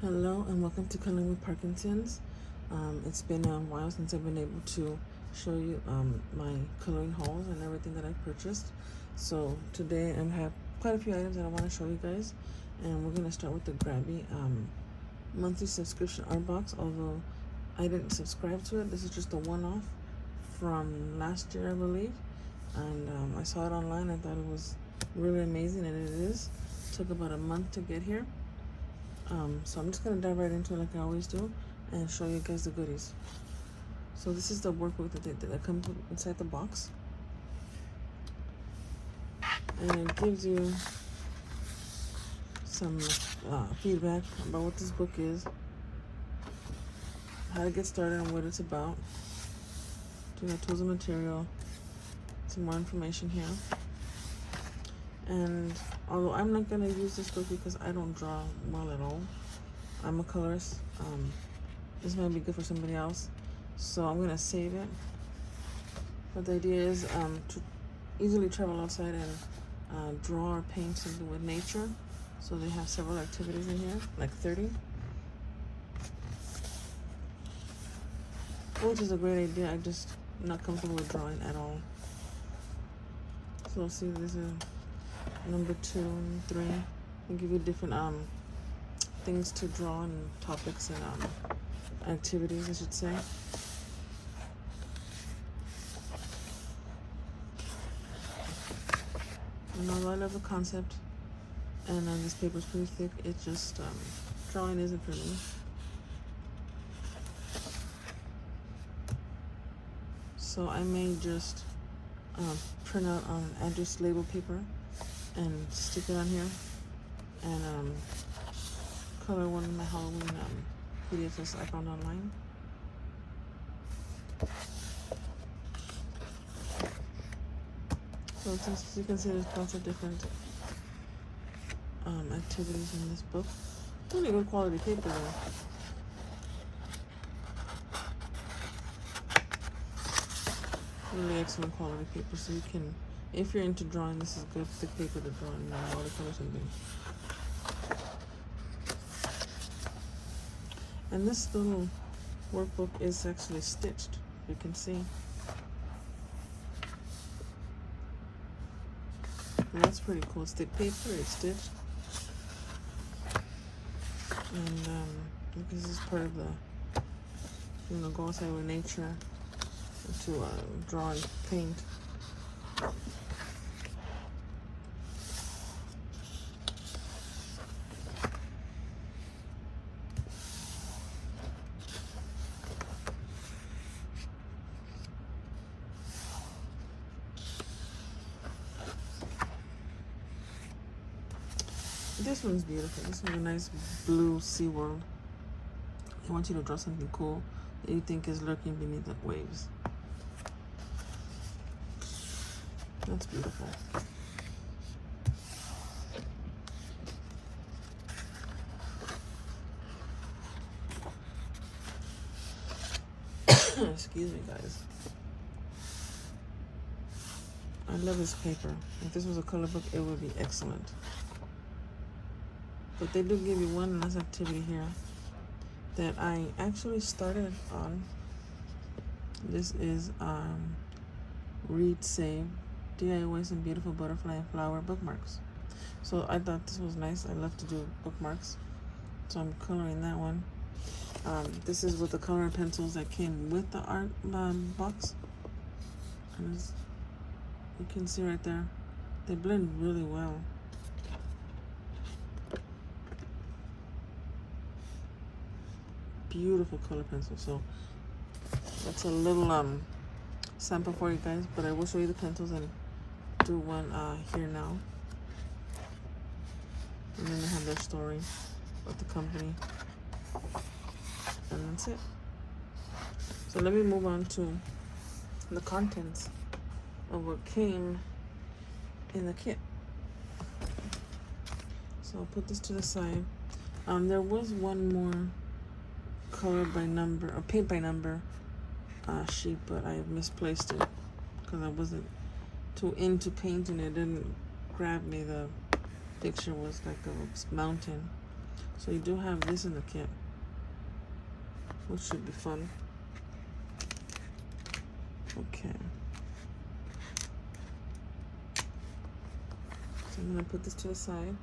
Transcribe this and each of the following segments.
Hello and welcome to Coloring with Parkinson's. It's been a while since I've been able to show you my coloring hauls and everything that I purchased. So today I have quite a few items that I want to show you guys, and we're going to start with the Grabbie monthly subscription art box. Although I didn't subscribe to it, this is just a one-off from last year, I believe, and I saw it online. I thought it was really amazing, and it is. It took about a month to get here. So I'm just going to dive right into it like I always do and show you guys the goodies. So this is the workbook that comes inside the box. And it gives you some feedback about what this book is, how to get started and what it's about. Do you have tools and material, some more information here. And although I'm not going to use this book because I don't draw well at all, I'm a colorist. This might be good for somebody else, so I'm going to save it. But the idea is to easily travel outside and draw or paint something with nature. So they have several activities in here, like 30. Which is a great idea. I'm just not comfortable with drawing at all. So see, this is number 2 and 3. They give you different things to draw and topics and activities, I should say. And although I love the concept, and this paper is pretty thick, it just drawing isn't for me. So I may just print out on address label paper and stick it on here, and color one of my Halloween PDFs I found online. So since you can see, there's lots of different activities in this book. Really good quality paper though. Really excellent quality paper, so you can, if you're into drawing, this is good thick paper to draw in watercolor something. And this little workbook is actually stitched, you can see. And that's pretty cool. It's thick paper, it's stitched. And this is part of the, go outside with nature to draw and paint. This one's beautiful. This one's a nice blue sea world. I want you to draw something cool that you think is lurking beneath the waves. That's beautiful. Excuse me, guys. I love this paper. If this was a color book, it would be excellent. But they do give you one last activity here that I actually started on. This is Read Save DIY some beautiful butterfly and flower bookmarks. So I thought this was nice. I love to do bookmarks, so I'm coloring that one. This is with the coloring pencils that came with the art box. And as you can see right there, they blend really well. Beautiful color pencil. So that's a little sample for you guys, but I will show you the pencils and do one here now. And then they have their story with the company, and that's it. So let me move on to the contents of what came in the kit. So I'll put this to the side. There was one more color by number or paint by number sheet, but I misplaced it because I wasn't too into painting. It didn't grab me. The picture was like a mountain. So you do have this in the kit, which should be fun. Okay. So I'm gonna put this to the side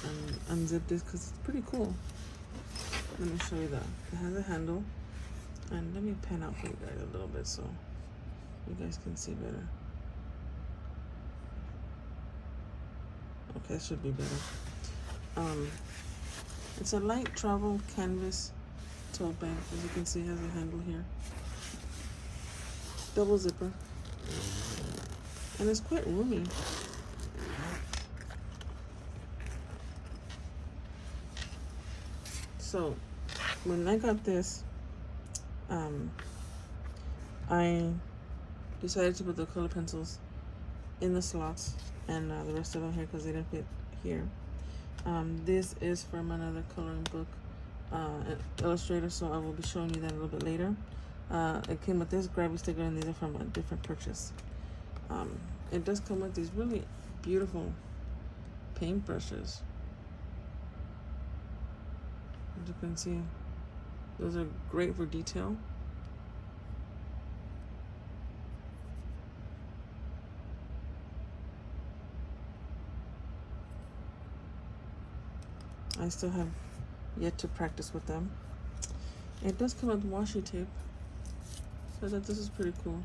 and unzip this because it's pretty cool. Let me show you that. It has a handle, and let me pan out for you guys a little bit so you guys can see better. Okay, it should be better. It's a light travel canvas tote bag. As you can see, it has a handle here. Double zipper. And it's quite roomy. So, when I got this, I decided to put the color pencils in the slots and the rest of them here because they didn't fit here. This is from another coloring book illustrator, so I will be showing you that a little bit later. It came with this Grabbie sticker, and these are from a different purchase. It does come with these really beautiful paint brushes. As you can see, those are great for detail. I still have yet to practice with them. It does come with washi tape, so I thought this is pretty cool.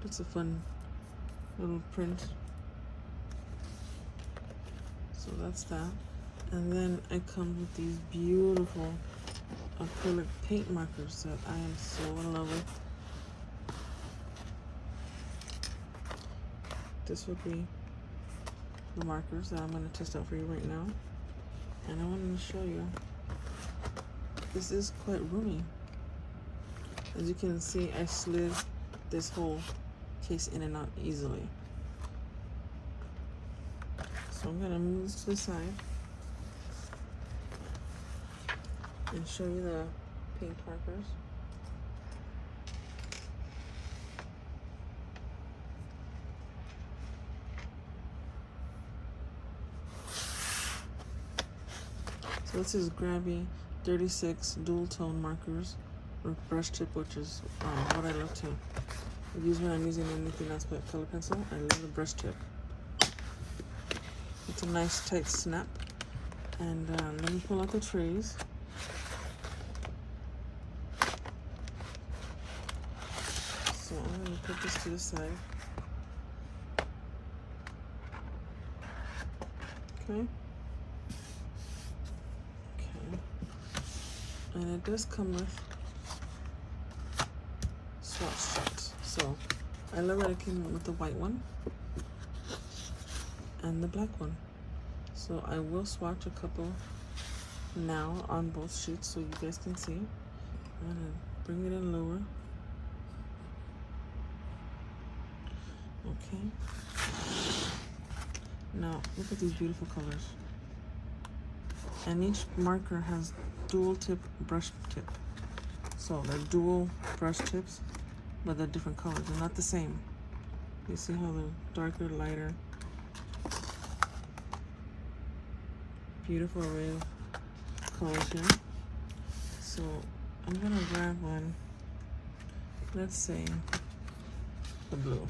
It's a fun little print. So that's that. And then I come with these beautiful acrylic paint markers that I am so in love with. This would be the markers that I'm going to test out for you right now. And I wanted to show you. This is quite roomy. As you can see, I slid this whole case in and out easily. So I'm going to move this to the side and show you the paint markers. So this is Grabbie 36 dual tone markers with brush tip, which is what I love to use when I'm using anything else but color pencil. I love the brush tip. It's a nice tight snap. And let me pull out the trays. So I'm going to put this to the side. Okay. And it does come with swatch sheets. So I love that it came with the white one and the black one. So I will swatch a couple now on both sheets so you guys can see. I'm gonna bring it in lower. Okay. Now look at these beautiful colors. And each marker has dual tip brush tip. So they're dual brush tips, but they're different colors. They're not the same. You see how they're darker, lighter. Beautiful array of colors here. So I'm gonna grab one, let's say the blue.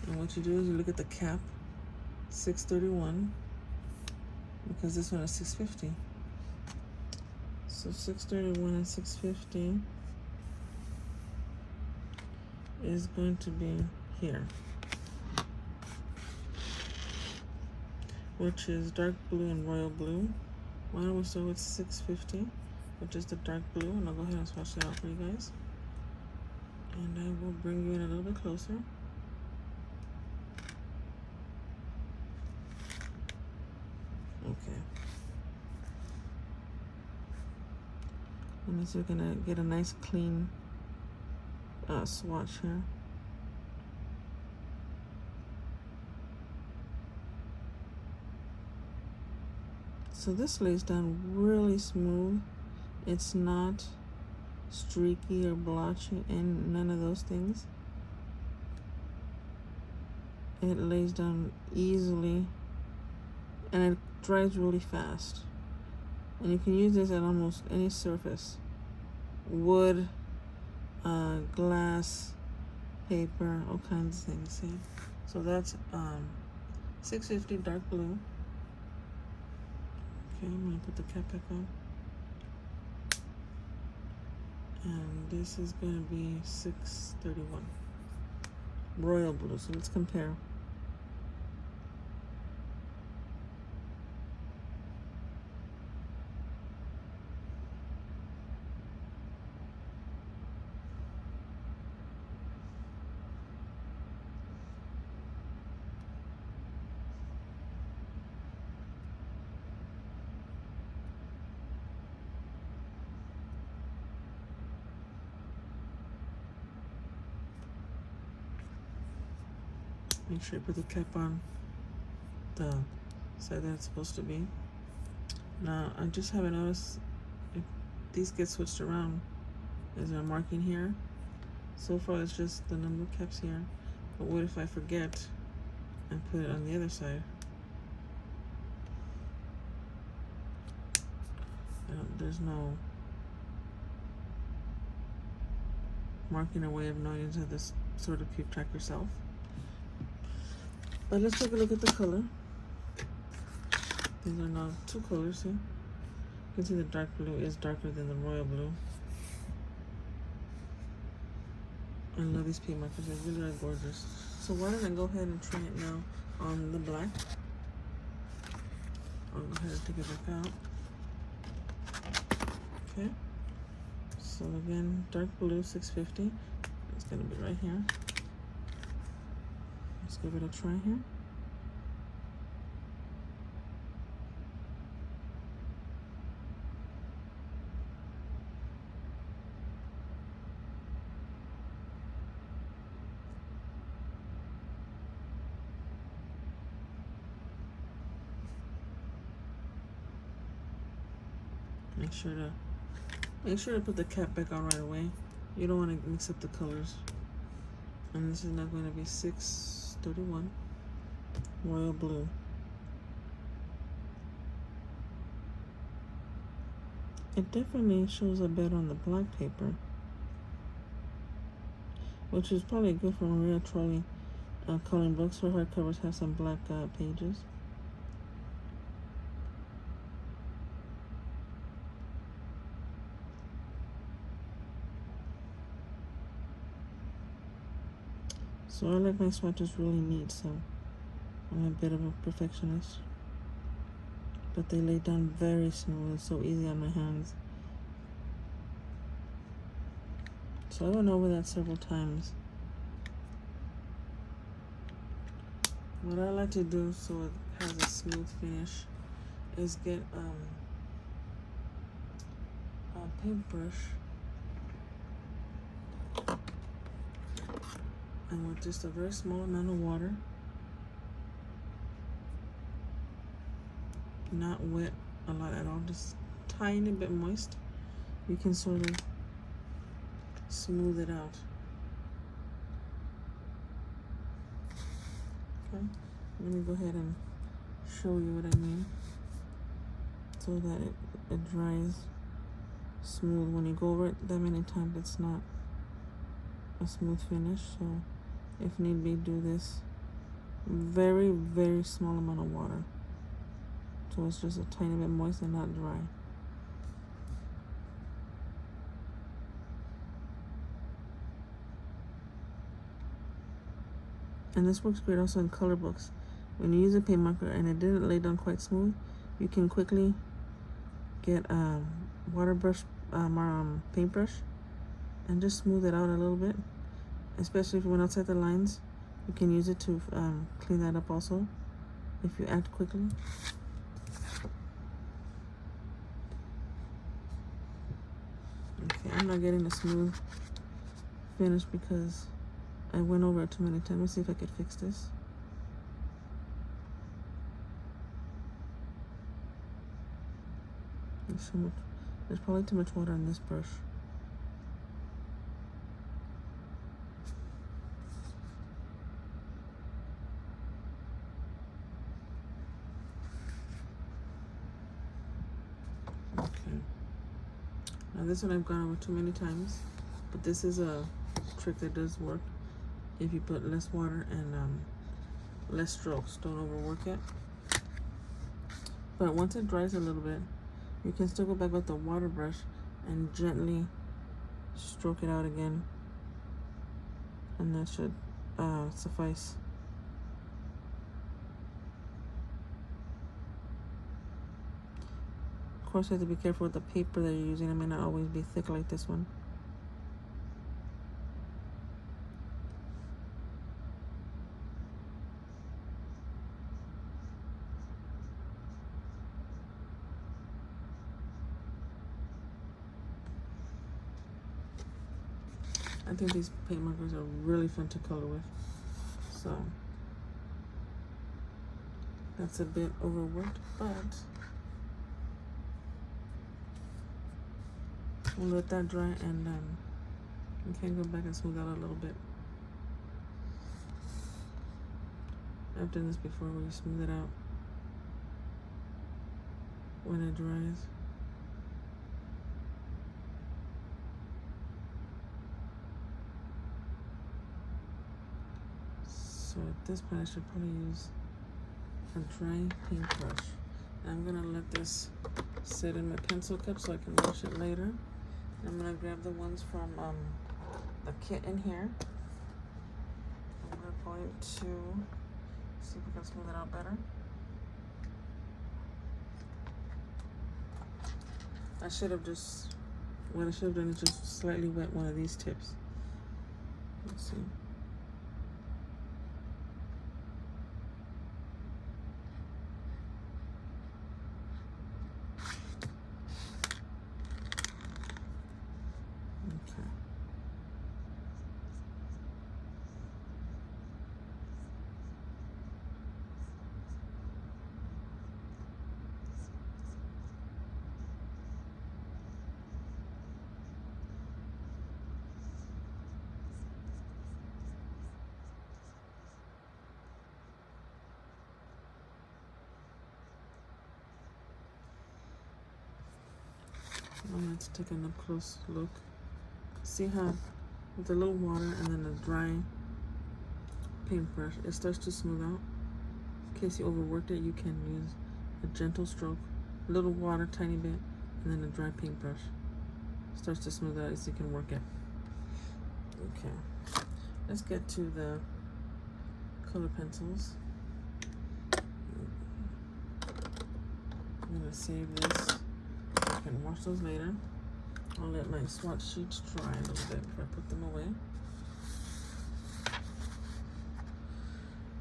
And what you do is you look at the cap, 631, because this one is 650. So 631 and 650 is going to be here, which is dark blue and royal blue. Why don't we start with 650, which is the dark blue, and I'll go ahead and swatch it out for you guys. And I will bring you in a little bit closer. Okay. And so we're gonna get a nice clean swatch here. So this lays down really smooth. It's not streaky or blotchy, and none of those things. It lays down easily and it dries really fast. And you can use this at almost any surface. Wood, glass, paper, all kinds of things. See? So that's $6.50 dark blue. Okay, I'm gonna put the cap back on. And this is gonna be $6.31. Royal blue. So let's compare. Make sure you put the cap on the side that it's supposed to be. Now, I just haven't noticed if these get switched around. Is there a marking here? So far, it's just the number of caps here. But what if I forget and put it on the other side? There's no marking or way of knowing to this sort of keep track yourself. But let's take a look at the color. These are now two colors here. You can see the dark blue is darker than the royal blue. I love these paint markers, they really are gorgeous. So why don't I go ahead and try it now on the black. I'll go ahead and take it back out. Okay. So again, dark blue, $6.50. It's gonna be right here. Let's give it a try here. Make sure to put the cap back on right away. You don't want to mix up the colors. And this is now going to be $6.31 royal blue. It definitely shows up better on the black paper, which is probably good for Maria Trolley coloring books. Her hardcovers have some black pages. So I like my swatches really neat, so I'm a bit of a perfectionist. But they lay down very smooth, it's so easy on my hands. So I went over that several times. What I like to do so it has a smooth finish is get a paintbrush and with just a very small amount of water, not wet a lot at all, just tiny bit moist, you can sort of smooth it out. Okay, let me go ahead and show you what I mean, so that it dries smooth. When you go over it that many times, it's not a smooth finish. So if need be, do this very, very small amount of water, so it's just a tiny bit moist and not dry. And this works great also in color books. When you use a paint marker and it didn't lay down quite smooth, you can quickly get a water brush, paintbrush, and just smooth it out a little bit. Especially if you went outside the lines, you can use it to clean that up also, if you act quickly. Okay, I'm not getting a smooth finish because I went over it too many times. Let me see if I could fix this. There's probably too much water on this brush. This one I've gone over too many times, but this is a trick that does work if you put less water and less strokes. Don't overwork it. But once it dries a little bit, you can still go back with the water brush and gently stroke it out again, and that should suffice. Of course, you have to be careful with the paper that you're using. It may not always be thick like this one. I think these paint markers are really fun to color with. So that's a bit overworked, but we'll let that dry, and we can go back and smooth out a little bit. I've done this before where you smooth it out when it dries. So at this point I should probably use a dry paintbrush. I'm gonna let this sit in my pencil cup so I can wash it later. I'm gonna grab the ones from the kit in here. And we're going to see if we can smooth it out better. What I should have done is just slightly wet one of these tips. Let's see. I'm going to take a close look. See how with a little water and then a dry paintbrush, it starts to smooth out. In case you overworked it, you can use a gentle stroke, a little water, tiny bit, and then a dry paintbrush. Starts to smooth out as you can work it. Okay, let's get to the color pencils. I'm going to save this. I can wash those later. I'll let my swatch sheets dry a little bit before I put them away.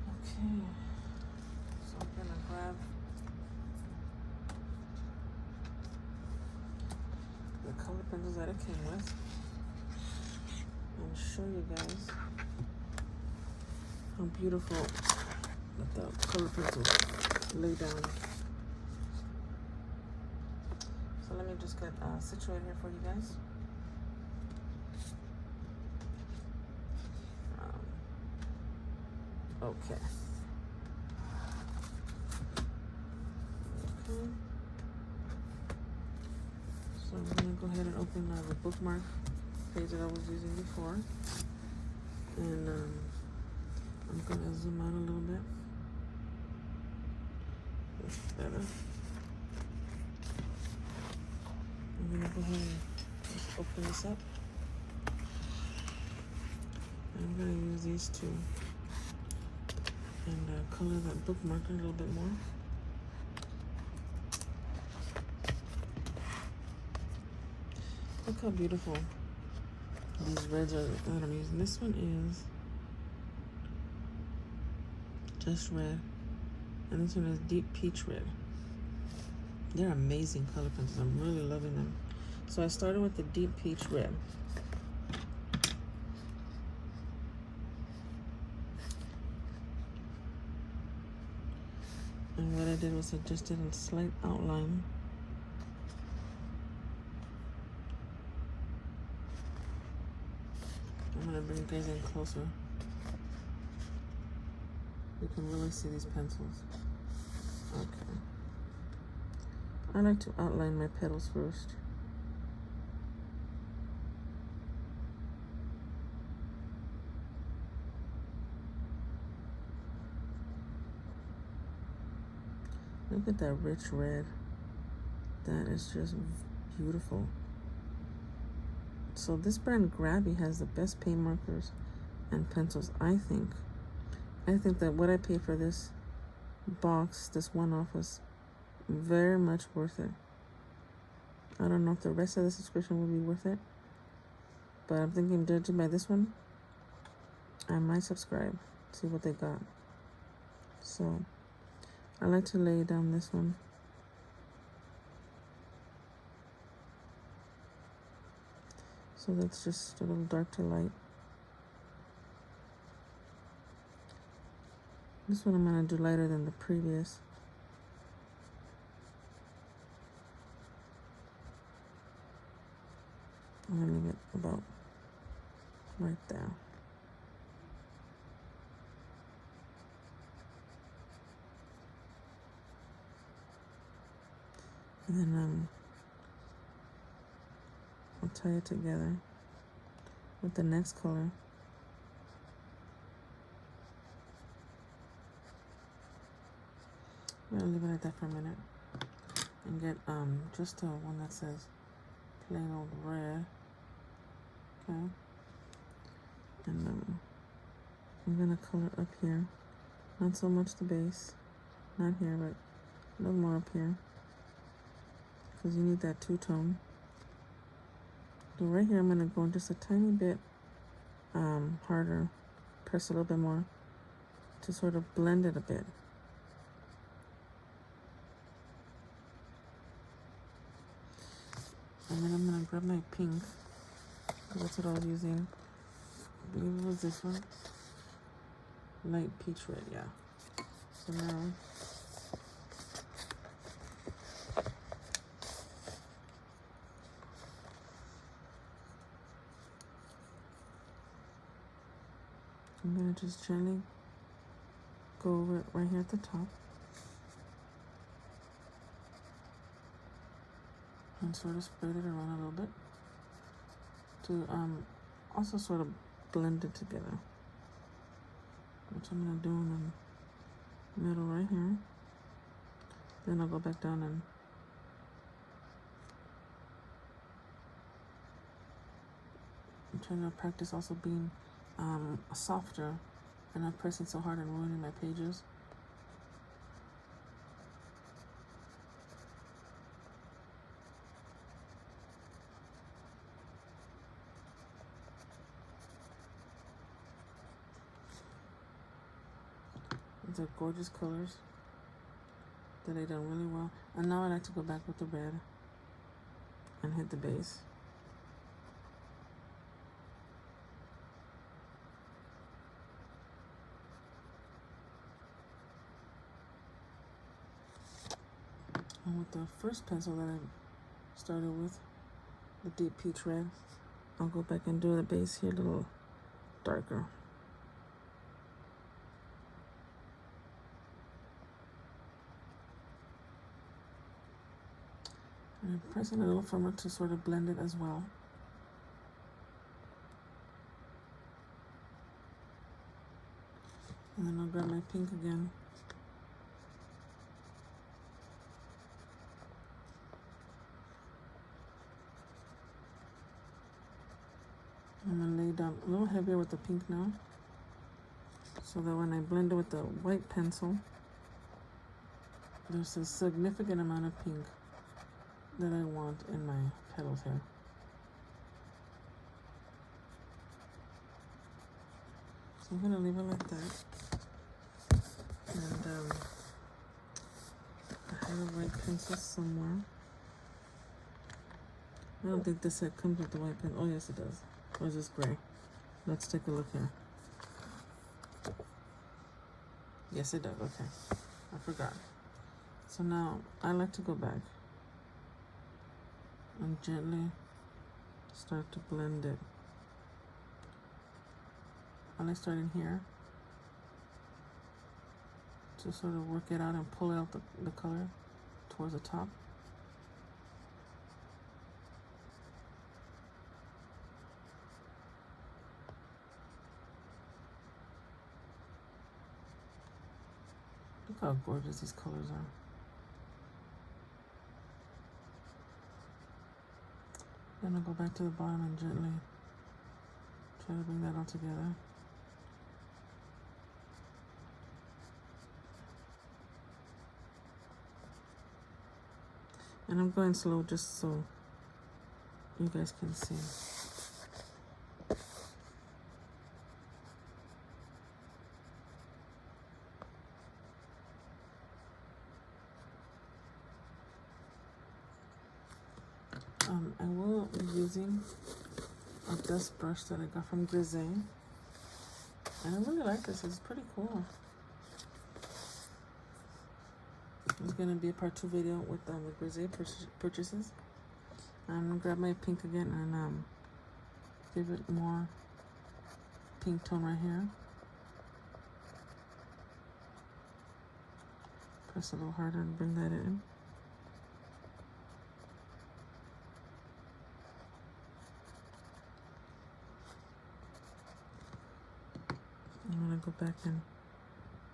Okay, so I'm gonna grab the color pencils that it came with and show you guys how beautiful that the color pencils lay down. So let me just get situated here for you guys. Okay. So I'm gonna go ahead and open the bookmark page that I was using before, and I'm gonna zoom out a little bit. That's better. I'm gonna go ahead and just open this up. I'm gonna use these two and color that bookmark a little bit more. Look how beautiful these reds are that I'm using. This one is just red, and this one is deep peach red. They're amazing color pencils. I'm really loving them. So I started with the deep peach red. And what I did was I just did a slight outline. I'm gonna bring you guys in closer. You can really see these pencils. Okay. I like to outline my petals first. Look at that rich red. That is just beautiful. So this brand Grabbie has the best paint markers and pencils, I think. I think that what I paid for this box, this one-off, was very much worth it. I don't know if the rest of the subscription will be worth it, but I'm thinking, judging by this one, I might subscribe, see what they got. So I like to lay down this one. So that's just a little dark to light. This one I'm gonna do lighter than the previous. I'm gonna leave it about right there. And then I'll tie it together with the next color. I'm gonna leave it like that for a minute and get just a one that says plain old red. Okay. And I'm gonna color up here. Not so much the base, not here, but a little more up here, because you need that two-tone. So right here, I'm gonna go just a tiny bit harder, press a little bit more to sort of blend it a bit. And then I'm gonna grab my pink, because that's what I was using. I believe it was this one. Light peach red, yeah. So now I'm gonna just gently go over it right here at the top. And sort of spread it around a little bit to also sort of blend it together, which I'm gonna do in the middle right here. Then I'll go back down and I'm trying to practice also being softer and not pressing so hard and ruining my pages. These are gorgeous colors that I done really well. And now I like to go back with the red and hit the base. And with the first pencil that I started with, the deep peach red, I'll go back and do the base here a little darker. And I'm pressing a little firmer to sort of blend it as well. And then I'll grab my pink again. I'm gonna lay down a little heavier with the pink now, so that when I blend it with the white pencil, there's a significant amount of pink that I want in my petals here. So I'm gonna leave it like that. And I have a white pencil somewhere. I don't think this set comes with the white pencil. Oh yes it does. Or is this gray? Let's take a look here. Yes, it does. Okay. I forgot. So now I like to go back and gently start to blend it. I like starting here to sort of work it out and pull out the color towards the top. Look how gorgeous these colors are. Then I'll go back to the bottom and gently try to bring that all together. And I'm going slow just so you guys can see. I will be using a dust brush that I got from Grabbie, and I really like this. It's pretty cool. It's gonna be a part 2 video with Grabbie purchases. I'm gonna grab my pink again and give it more pink tone right here. Press a little harder and bring that in. I'm gonna go back and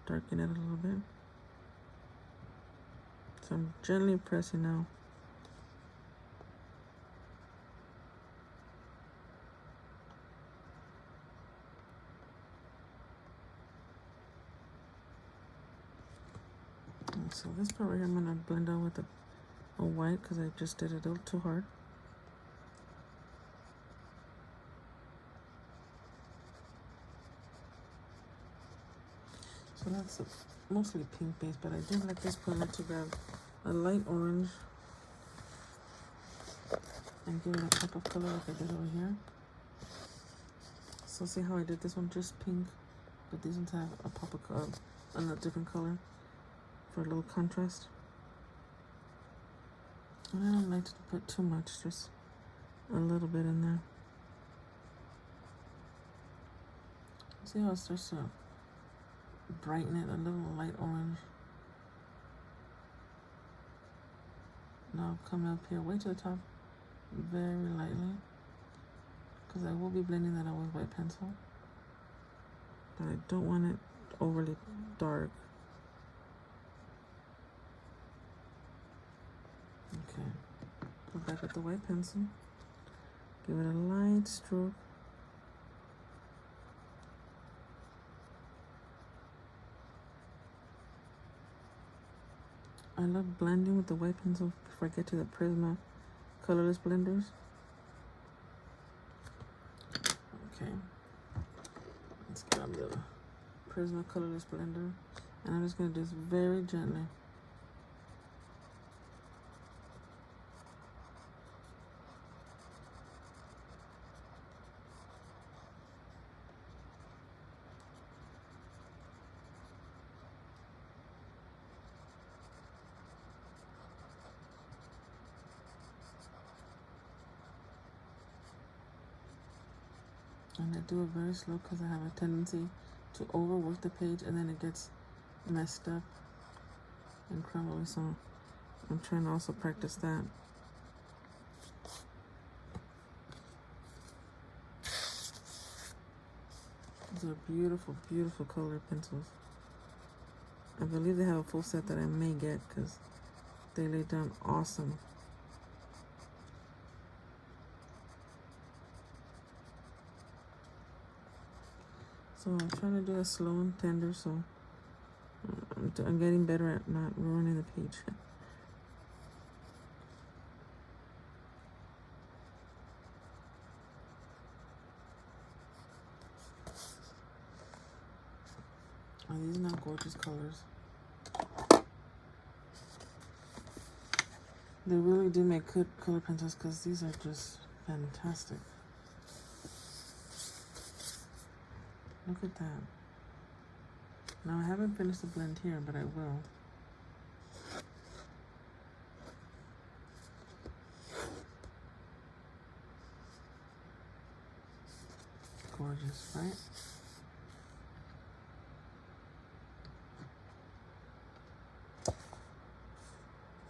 darken it a little bit. So I'm gently pressing now. And so this part right here I'm gonna blend out with a white because I just did it a little too hard. So that's mostly pink base, but I did like this palette to grab a light orange and give it a pop of color like I did over here. So see how I did this one just pink, but these ones have a pop of color, a different color for a little contrast. And I don't like to put too much, just a little bit in there. See how it starts to brighten it, a little light orange. Now come up here way to the top very lightly, because I will be blending that out with white pencil, but I don't want it overly dark. Okay, go back with the white pencil, give it a light stroke. I love blending with the white pencil before I get to the Prisma colorless blenders. Okay, let's grab the Prisma colorless blender, and I'm just going to do this very gently. And I do it very slow because I have a tendency to overwork the page and then it gets messed up and crumbly. So I'm trying to also practice that. These are beautiful, beautiful colored pencils. I believe they have a full set that I may get because they lay down awesome. So I'm trying to do it slow and tender, so I'm getting better at not ruining the page. Are these not gorgeous colors? They really do make good color pencils because these are just fantastic. Look at that. Now I haven't finished the blend here, but I will. Gorgeous, right?